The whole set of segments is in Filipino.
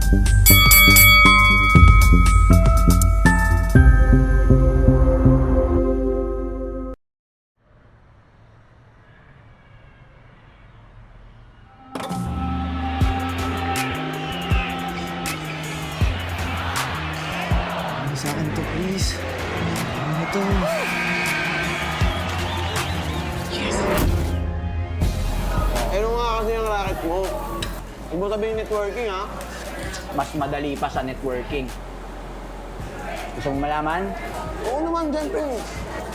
Sa akin to, please. Ano to? Yes! Ano nga kasi ang racket mo? Huwag mo sabihin networking, ha? Mas madali pa sa networking. Gusto mong malaman? Oo naman, dyan, pre.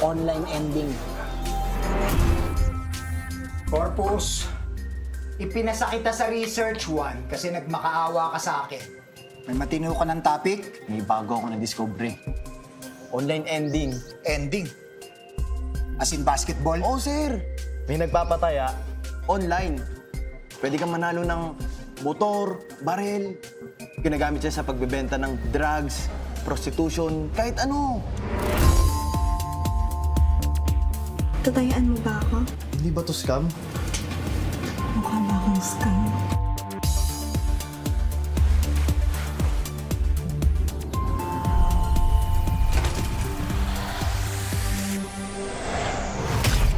Online ending. Corpus, ipinasa kita sa Research 1 kasi nagmakaawa ka sa akin. May matino ka ng topic? May bago ako na-discovery. Online ending. Ending. As in basketball? Oo, sir. May nagpapataya. Online. Pwede kang manalo ng motor, barel. Ginagamit siya sa pagbebenta ng drugs, prostitution, kahit ano. Tatayaan mo ba ako? Hindi ba to scam? Mukha ba akong scam?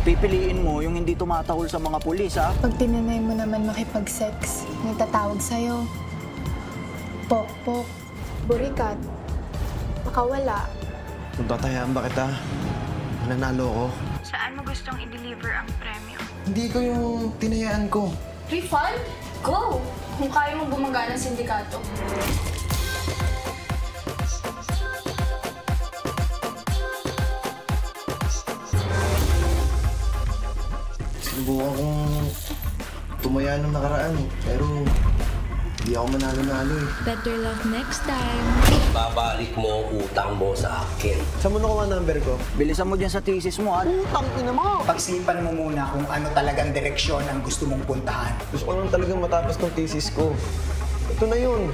Pipiliin mo yung hindi tumatahol sa mga pulis, ha? Pag tinanay mo naman makipag-sex, nagtatawag sa'yo. Pok-pok, burikat, makawala. Kung tatayaan ba kita, nanalo ko. Saan mo gustong i-deliver ang premyo? Hindi ko yung tinayaan ko. Refund? Go! Kung kaya mo bumaga ng sindikato. Sinubukan kong tumaya nung nakaraan, pero hindi ako manalo-nalo eh. Better luck next time. Babalik mo ang utang mo sa akin. Saan mo nakuha number ko? Bilisan mo dyan sa thesis mo, ha? Utang ina mo! Pagsipan mo muna kung ano talagang direksyon ang gusto mong puntahan. Gusto ko lang talagang matapos tong thesis ko. Ito na yun.